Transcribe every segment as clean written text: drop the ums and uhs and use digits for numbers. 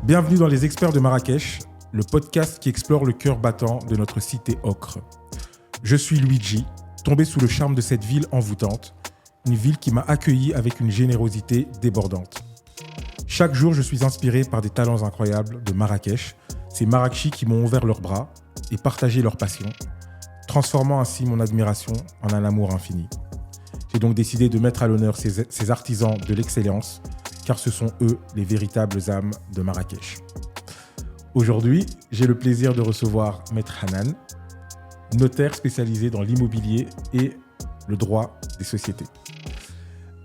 Bienvenue dans Les Experts de Marrakech, le podcast qui explore le cœur battant de notre cité ocre. Je suis Luigi, tombé sous le charme de cette ville envoûtante, une ville qui m'a accueilli avec une générosité débordante. Chaque jour, je suis inspiré par des talents incroyables de Marrakech, ces Marrakechis qui m'ont ouvert leurs bras et partagé leur passion, transformant ainsi mon admiration en un amour infini. J'ai donc décidé de mettre à l'honneur ces artisans de l'excellence, car ce sont eux les véritables âmes de Marrakech. Aujourd'hui, j'ai le plaisir de recevoir Maître Hanan, notaire spécialisé dans l'immobilier et le droit des sociétés.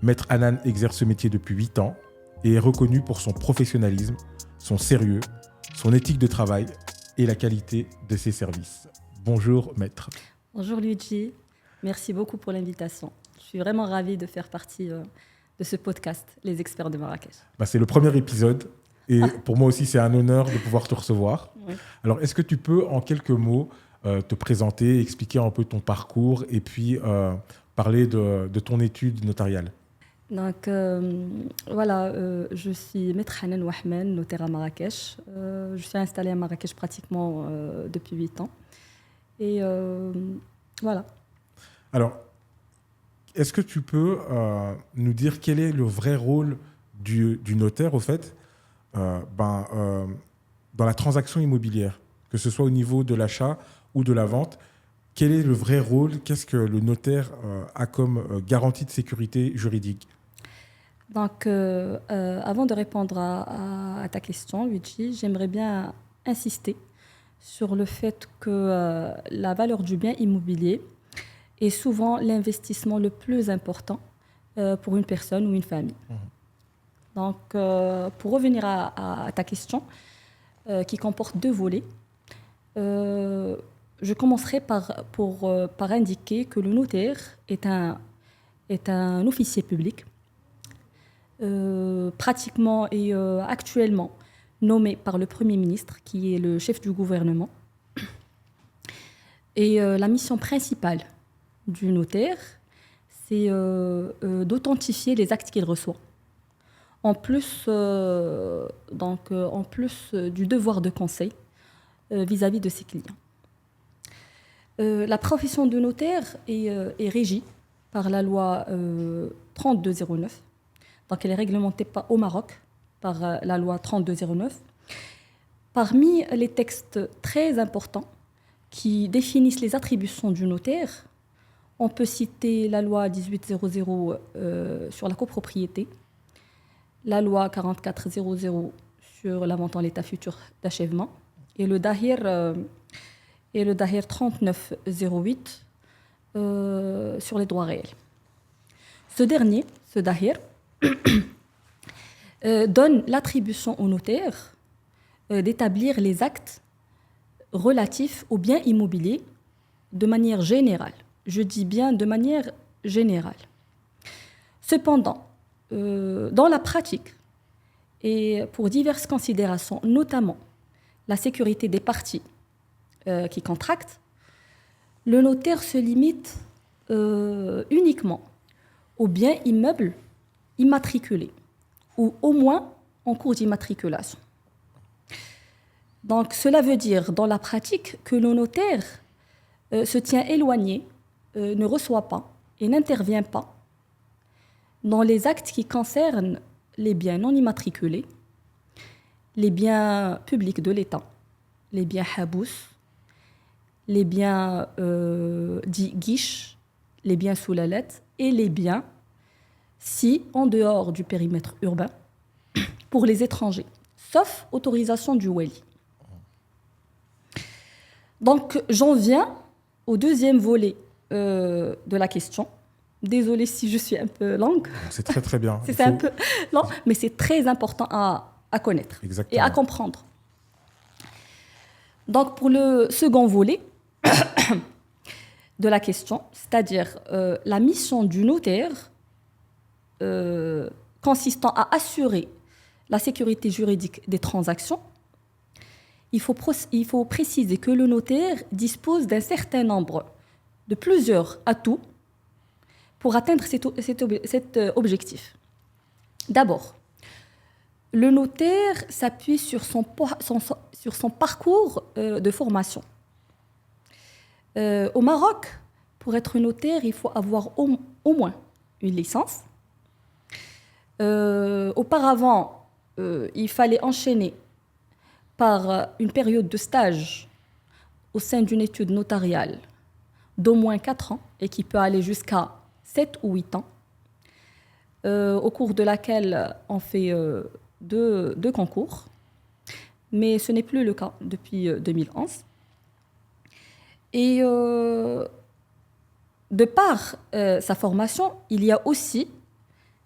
Maître Hanan exerce ce métier depuis 8 ans et est reconnu pour son professionnalisme, son sérieux, son éthique de travail et la qualité de ses services. Bonjour Maître. Bonjour Luigi, merci beaucoup pour l'invitation. Je suis vraiment ravie de faire partie de ce podcast, Les Experts de Marrakech. C'est le premier épisode et pour moi aussi c'est un honneur de pouvoir te recevoir. Oui. Alors est-ce que tu peux en quelques mots te présenter, expliquer un peu ton parcours et puis parler de ton étude notariale? Donc je suis Maître Hanan Wahmen, notaire à Marrakech. Je suis installée à Marrakech pratiquement depuis 8 ans. Et voilà. Alors, est-ce que tu peux nous dire quel est le vrai rôle du notaire, au fait, dans la transaction immobilière, que ce soit au niveau de l'achat ou de la vente? Quel est le vrai rôle? Qu'est-ce que le notaire a comme garantie de sécurité juridique? Donc, avant de répondre à ta question, Luigi, j'aimerais bien insister sur le fait que la valeur du bien immobilier est souvent l'investissement le plus important pour une personne ou une famille. Donc, pour revenir à ta question, qui comporte 2 volets, je commencerai par indiquer que le notaire est un officier public, pratiquement et actuellement nommé par le Premier ministre, qui est le chef du gouvernement. Et la mission principale du notaire, c'est d'authentifier les actes qu'il reçoit. En plus du devoir de conseil vis-à-vis de ses clients. La profession de notaire est régie par la loi 3209. Donc elle est réglementée au Maroc par la loi 3209. Parmi les textes très importants qui définissent les attributions du notaire, on peut citer la loi 1800 sur la copropriété, la loi 4400 sur la vente en l'état futur d'achèvement et le Dahir 3908 sur les droits réels. Ce Dahir, donne l'attribution au notaire d'établir les actes relatifs aux biens immobiliers de manière générale. Je dis bien de manière générale. Cependant, dans la pratique, et pour diverses considérations, notamment la sécurité des parties qui contractent, le notaire se limite uniquement aux biens immeubles immatriculés, ou au moins en cours d'immatriculation. Donc, cela veut dire, dans la pratique, que le notaire se tient éloigné, ne reçoit pas et n'intervient pas dans les actes qui concernent les biens non immatriculés, les biens publics de l'État, les biens habous, les biens dits guiches, les biens sous la lettre et les biens si en dehors du périmètre urbain pour les étrangers, sauf autorisation du wali. Donc, j'en viens au deuxième volet de la question. Désolée si je suis un peu longue. C'est très très bien. C'est un peu long, mais c'est très important à connaître. Exactement. Et à comprendre. Donc, pour le second volet de la question, c'est-à-dire la mission du notaire consistant à assurer la sécurité juridique des transactions, il faut préciser que le notaire dispose d'un certain nombre de plusieurs atouts pour atteindre cet objectif. D'abord, Le notaire s'appuie sur son parcours de formation. Au Maroc, pour être notaire, il faut avoir au moins une licence. Auparavant, il fallait enchaîner par une période de stage au sein d'une étude notariale d'au moins 4 ans et qui peut aller jusqu'à 7 ou 8 ans, au cours de laquelle on fait deux concours. Mais ce n'est plus le cas depuis 2011. Et de par sa formation, il y a aussi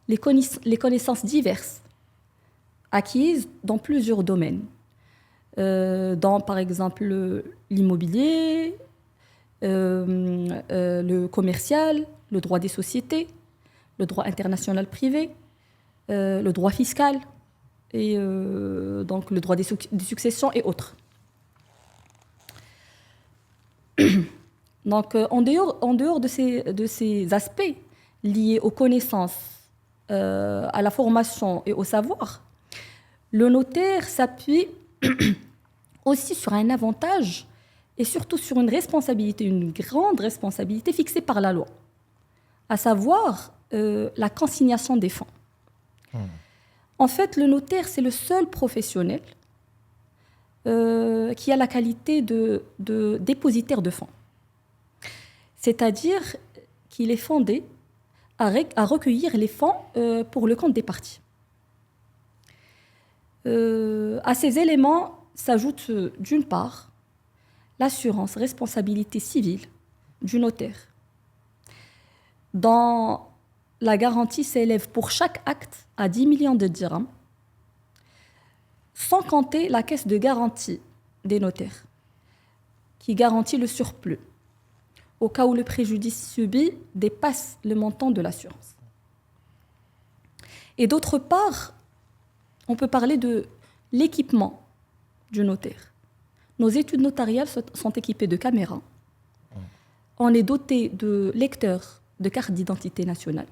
les connaissances diverses acquises dans plusieurs domaines. Dans, par exemple, l'immobilier, le commercial, le droit des sociétés, le droit international privé, le droit fiscal, et donc le droit des successions et autres. Donc, en dehors de ces aspects liés aux connaissances, à la formation et au savoir, le notaire s'appuie aussi sur un avantage et surtout sur une responsabilité, une grande responsabilité fixée par la loi, à savoir la consignation des fonds. En fait, le notaire, c'est le seul professionnel qui a la qualité de dépositaire de fonds. C'est-à-dire qu'il est fondé à recueillir les fonds pour le compte des parties. À ces éléments s'ajoute d'une part l'assurance responsabilité civile du notaire, dont la garantie s'élève pour chaque acte à 10 millions de dirhams, sans compter la caisse de garantie des notaires, qui garantit le surplus, au cas où le préjudice subi dépasse le montant de l'assurance. Et d'autre part, on peut parler de l'équipement du notaire. Nos études notariales sont équipées de caméras. On est doté de lecteurs de cartes d'identité nationale,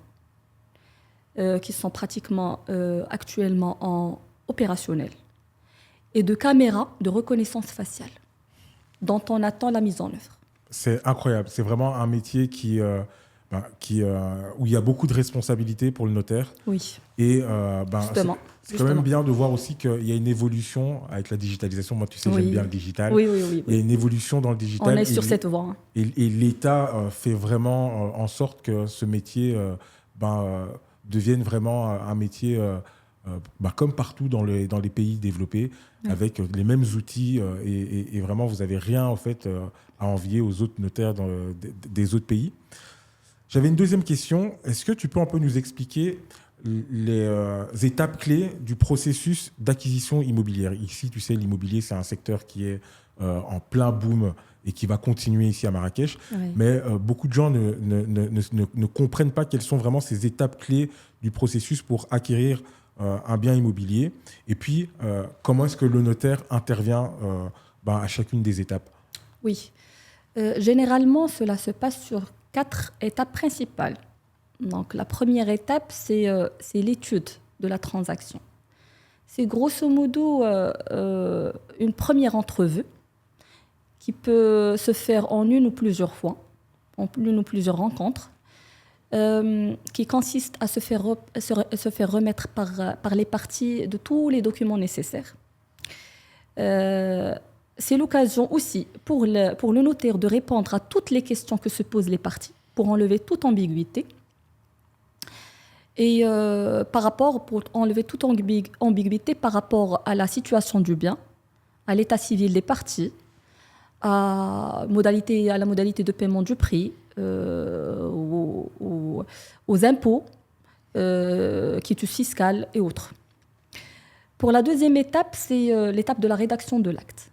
qui sont pratiquement actuellement opérationnels, et de caméras de reconnaissance faciale, dont on attend la mise en œuvre. C'est incroyable. C'est vraiment un métier où il y a beaucoup de responsabilités pour le notaire. Oui. Et justement. C'est quand même bien de voir aussi qu'il y a une évolution avec la digitalisation. Moi, tu sais, j'aime bien le digital. Oui. Il y a une évolution dans le digital. On est sur cette voie. Et l'État fait vraiment en sorte que ce métier devienne vraiment un métier comme partout dans les pays développés, avec les mêmes outils. Et vraiment, vous n'avez rien en fait, à envier aux autres notaires des autres pays. J'avais une deuxième question. Est-ce que tu peux un peu nous expliquer les étapes clés du processus d'acquisition immobilière? Ici, tu sais, l'immobilier, c'est un secteur qui est en plein boom et qui va continuer ici à Marrakech. Oui. Mais beaucoup de gens ne comprennent pas quelles sont vraiment ces étapes clés du processus pour acquérir un bien immobilier. Et puis, comment est-ce que le notaire intervient à chacune des étapes? Oui. Généralement, cela se passe sur 4 étapes principales. Donc, la première étape, c'est l'étude de la transaction. C'est grosso modo une première entrevue qui peut se faire en une ou plusieurs fois, en une ou plusieurs rencontres, qui consiste à se faire remettre par les parties de tous les documents nécessaires. C'est l'occasion aussi pour le notaire de répondre à toutes les questions que se posent les parties, pour enlever toute ambiguïté. Et pour enlever toute ambiguïté par rapport à la situation du bien, à l'état civil des parties, à la modalité de paiement du prix, aux impôts, quitus fiscal et autres. Pour la deuxième étape, c'est l'étape de la rédaction de l'acte.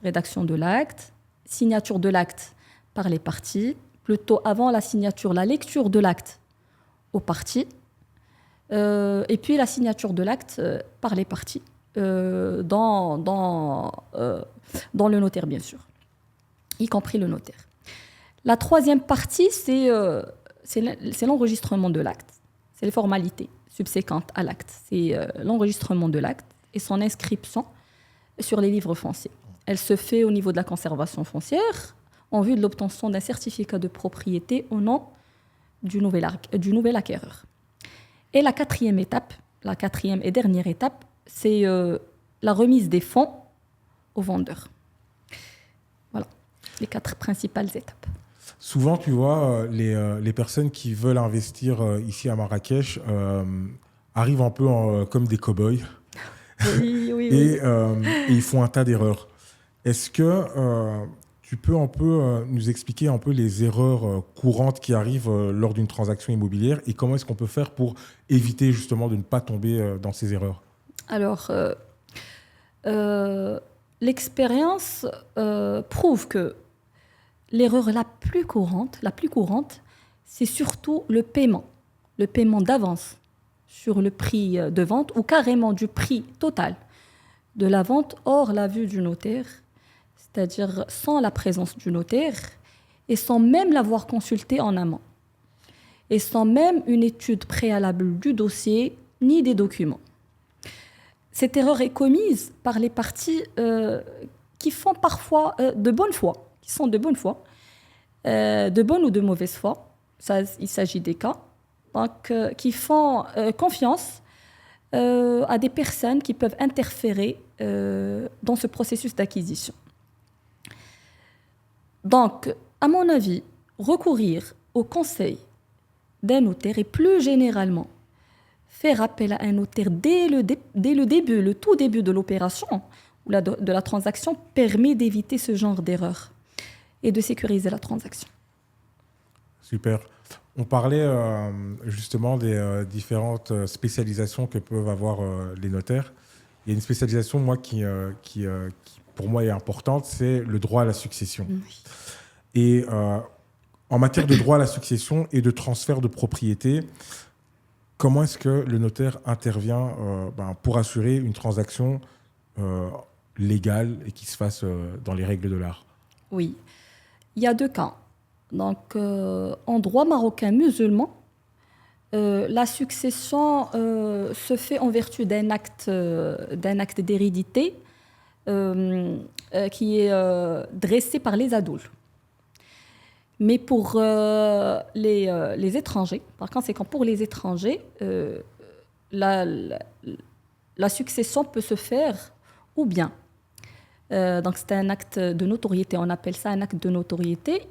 Rédaction de l'acte, signature de l'acte par les parties, plutôt avant la signature, la lecture de l'acte aux parties, et puis la signature de l'acte par les parties, dans le notaire, bien sûr, y compris le notaire. La troisième partie, c'est l'enregistrement de l'acte. C'est les formalités subséquente à l'acte. C'est l'enregistrement de l'acte et son inscription sur les livres fonciers. Elle se fait au niveau de la conservation foncière en vue de l'obtention d'un certificat de propriété au nom du nouvel acquéreur. Et la quatrième et dernière étape, c'est la remise des fonds au vendeur. Voilà, les 4 principales étapes. Souvent, tu vois, les personnes qui veulent investir ici à Marrakech arrivent un peu comme des cow-boys. Oui. Et ils font un tas d'erreurs. Est-ce que tu peux un peu nous expliquer un peu les erreurs courantes qui arrivent lors d'une transaction immobilière et comment est-ce qu'on peut faire pour éviter justement de ne pas tomber dans ces erreurs? Alors, l'expérience prouve que l'erreur la plus courante, c'est surtout le paiement d'avance sur le prix de vente ou carrément du prix total de la vente hors la vue du notaire, c'est-à-dire sans la présence du notaire et sans même l'avoir consulté en amont et sans même une étude préalable du dossier ni des documents. Cette erreur est commise par les parties qui font parfois de bonne foi, de bonne ou de mauvaise foi. Ça, il s'agit des cas. Donc, qui font confiance à des personnes qui peuvent interférer dans ce processus d'acquisition. Donc, à mon avis, recourir au conseil d'un notaire et plus généralement faire appel à un notaire dès le tout début de l'opération ou de la transaction permet d'éviter ce genre d'erreur et de sécuriser la transaction. Super. On parlait justement des différentes spécialisations que peuvent avoir les notaires. Il y a une spécialisation, moi, qui pour moi est importante, c'est le droit à la succession. Oui. Et en matière de droit à la succession et de transfert de propriété, comment est-ce que le notaire intervient pour assurer une transaction légale et qui se fasse dans les règles de l'art? Oui, il y a 2 cas. Donc, en droit marocain musulman, la succession se fait en vertu d'un acte d'hérédité qui est dressé par les adouls. Mais pour les étrangers, par conséquent, pour les étrangers, la succession peut se faire ou bien. Donc, c'est un acte de notoriété, on appelle ça un acte de notoriété.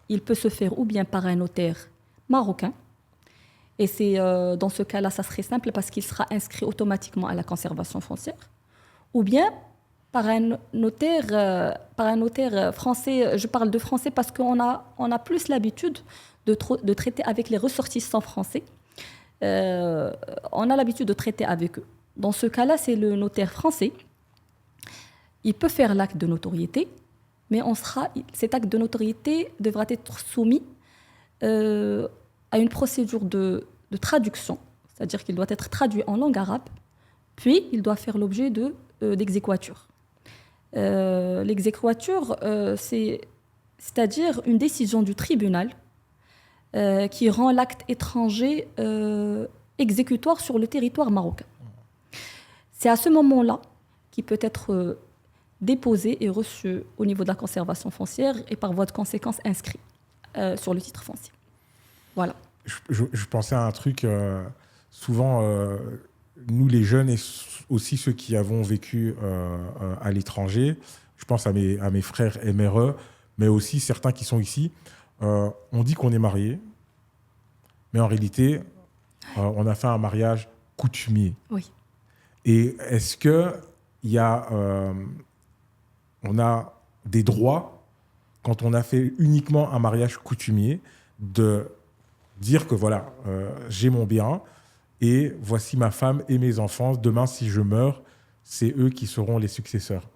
Il peut se faire ou bien par un notaire marocain. Et c'est dans ce cas-là, ça serait simple parce qu'il sera inscrit automatiquement à la conservation foncière. Ou bien par un notaire français. Je parle de français parce qu'on a plus l'habitude de traiter avec les ressortissants français. On a l'habitude de traiter avec eux. Dans ce cas-là, c'est le notaire français. Il peut faire l'acte de notoriété, mais cet acte de notoriété devra être soumis à une procédure de traduction, c'est-à-dire qu'il doit être traduit en langue arabe, puis il doit faire l'objet d'exéquature. L'exéquature, c'est-à-dire une décision du tribunal qui rend l'acte étranger exécutoire sur le territoire marocain. C'est à ce moment-là qu'il peut être déposé et reçu au niveau de la conservation foncière et par voie de conséquence inscrit sur le titre foncier. Voilà. Je pensais à un truc, souvent, nous les jeunes et aussi ceux qui avons vécu à l'étranger, je pense à mes frères MRE, mais aussi certains qui sont ici, on dit qu'on est marié, mais en réalité, on a fait un mariage coutumier. Oui. Et est-ce on a des droits, quand on a fait uniquement un mariage coutumier, de dire que voilà, j'ai mon bien et voici ma femme et mes enfants. Demain, si je meurs, c'est eux qui seront les successeurs.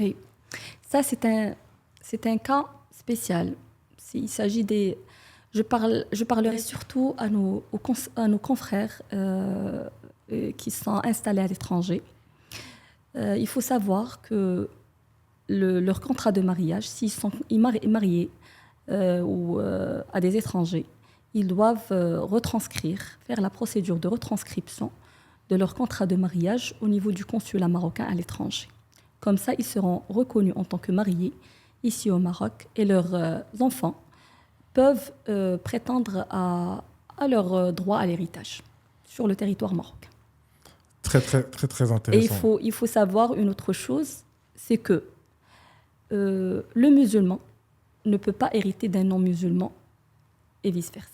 Oui, ça c'est un cas spécial. Il s'agit des... Je parlerai surtout à nos confrères qui sont installés à l'étranger. Il faut savoir que leur contrat de mariage, s'ils sont mariés à des étrangers, ils doivent faire la procédure de retranscription de leur contrat de mariage au niveau du consulat marocain à l'étranger. Comme ça, ils seront reconnus en tant que mariés ici au Maroc et leurs enfants peuvent prétendre à leur droit à l'héritage sur le territoire marocain. Très, très, très, très Et intéressant. il faut savoir une autre chose, c'est que le musulman ne peut pas hériter d'un non-musulman et vice-versa.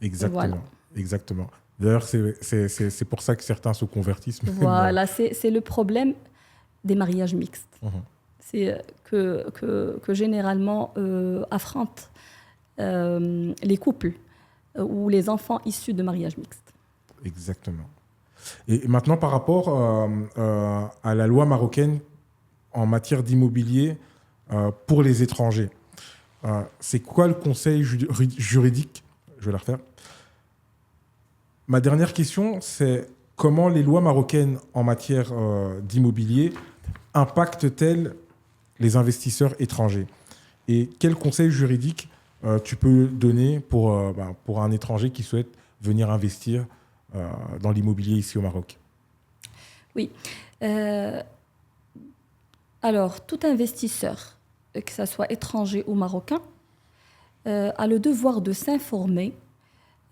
Exactement. Voilà. Exactement. D'ailleurs, c'est pour ça que certains se convertissent. Même, Voilà, c'est le problème des mariages mixtes. C'est que généralement affrontent les couples ou les enfants issus de mariages mixtes. Exactement. Et maintenant, par rapport à la loi marocaine en matière d'immobilier pour les étrangers, c'est quoi le conseil juridique? Je vais la refaire. Ma dernière question, c'est comment les lois marocaines en matière d'immobilier impactent-elles les investisseurs étrangers? Et quel conseil juridique tu peux donner pour un étranger qui souhaite venir investir dans l'immobilier ici au Maroc? Oui. Alors, tout investisseur, que ce soit étranger ou marocain, a le devoir de s'informer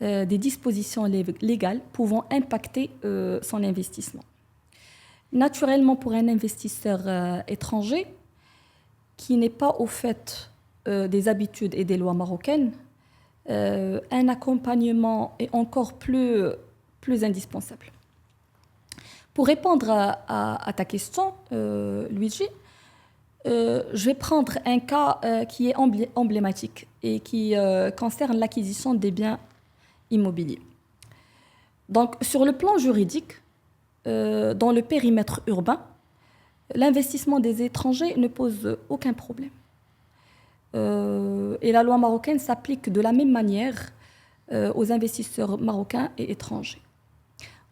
des dispositions légales pouvant impacter son investissement. Naturellement, pour un investisseur étranger qui n'est pas au fait des habitudes et des lois marocaines, un accompagnement est encore plus indispensable. Pour répondre à ta question, Luigi, je vais prendre un cas qui est emblématique et qui concerne l'acquisition des biens immobiliers. Donc, sur le plan juridique, dans le périmètre urbain, l'investissement des étrangers ne pose aucun problème. Et la loi marocaine s'applique de la même manière aux investisseurs marocains et étrangers.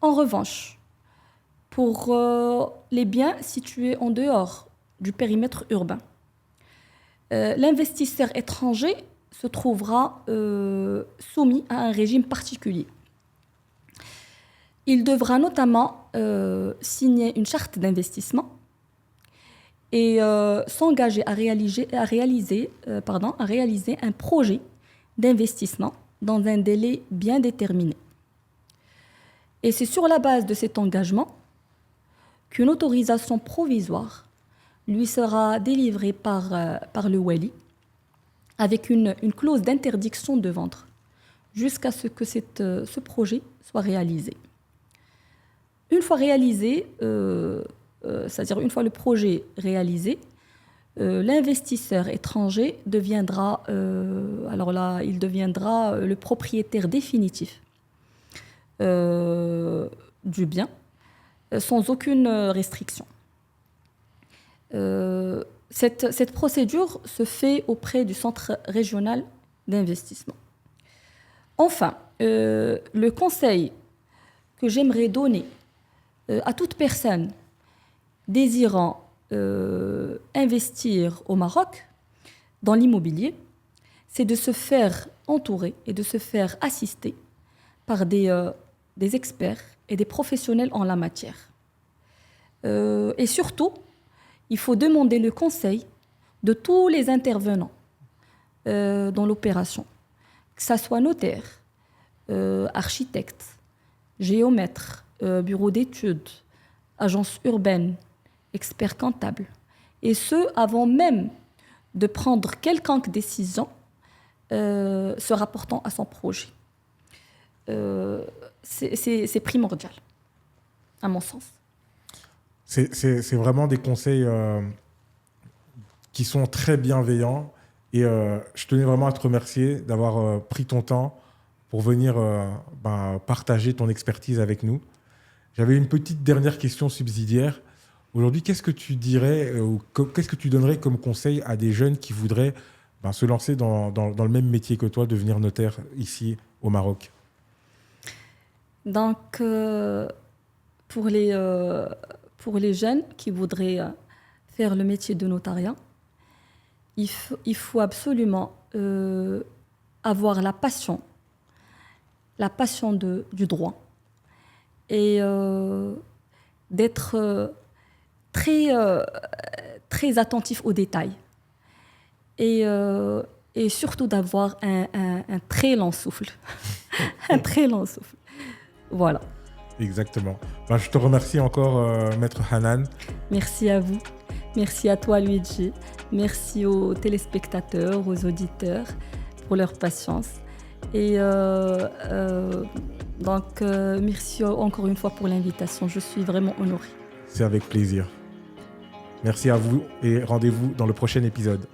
En revanche, pour les biens situés en dehors du périmètre urbain, l'investisseur étranger se trouvera soumis à un régime particulier. Il devra notamment signer une charte d'investissement et s'engager à réaliser un projet d'investissement dans un délai bien déterminé. Et c'est sur la base de cet engagement qu'une autorisation provisoire lui sera délivrée par le wali avec une clause d'interdiction de vendre jusqu'à ce que ce projet soit réalisé. Une fois réalisé, c'est-à-dire une fois le projet réalisé, l'investisseur étranger deviendra, il deviendra le propriétaire définitif du bien, sans aucune restriction. Cette procédure se fait auprès du Centre régional d'investissement. Enfin, le conseil que j'aimerais donner à toute personne désirant investir au Maroc dans l'immobilier, c'est de se faire entourer et de se faire assister par des experts et des professionnels en la matière. Et surtout, il faut demander le conseil de tous les intervenants dans l'opération, que ce soit notaire, architecte, géomètre, bureau d'études, agence urbaine, expert comptable, et ce, avant même de prendre quelconque décision se rapportant à son projet. C'est primordial, à mon sens. C'est vraiment des conseils qui sont très bienveillants et je tenais vraiment à te remercier d'avoir pris ton temps pour venir partager ton expertise avec nous. J'avais une petite dernière question subsidiaire. Aujourd'hui, qu'est-ce que tu dirais ou qu'est-ce que tu donnerais comme conseil à des jeunes qui voudraient se lancer dans le même métier que toi, devenir notaire ici au Maroc? Donc, pour les jeunes qui voudraient faire le métier de notariat, il faut absolument avoir la passion du droit et d'être très attentif aux détails. Et surtout d'avoir un très long souffle. Un très long souffle. Voilà. Exactement. Ben, je te remercie encore, Maître Hanan. Merci à vous. Merci à toi, Luigi. Merci aux téléspectateurs, aux auditeurs pour leur patience. Et donc, merci encore une fois pour l'invitation. Je suis vraiment honorée. C'est avec plaisir. Merci à vous et rendez-vous dans le prochain épisode.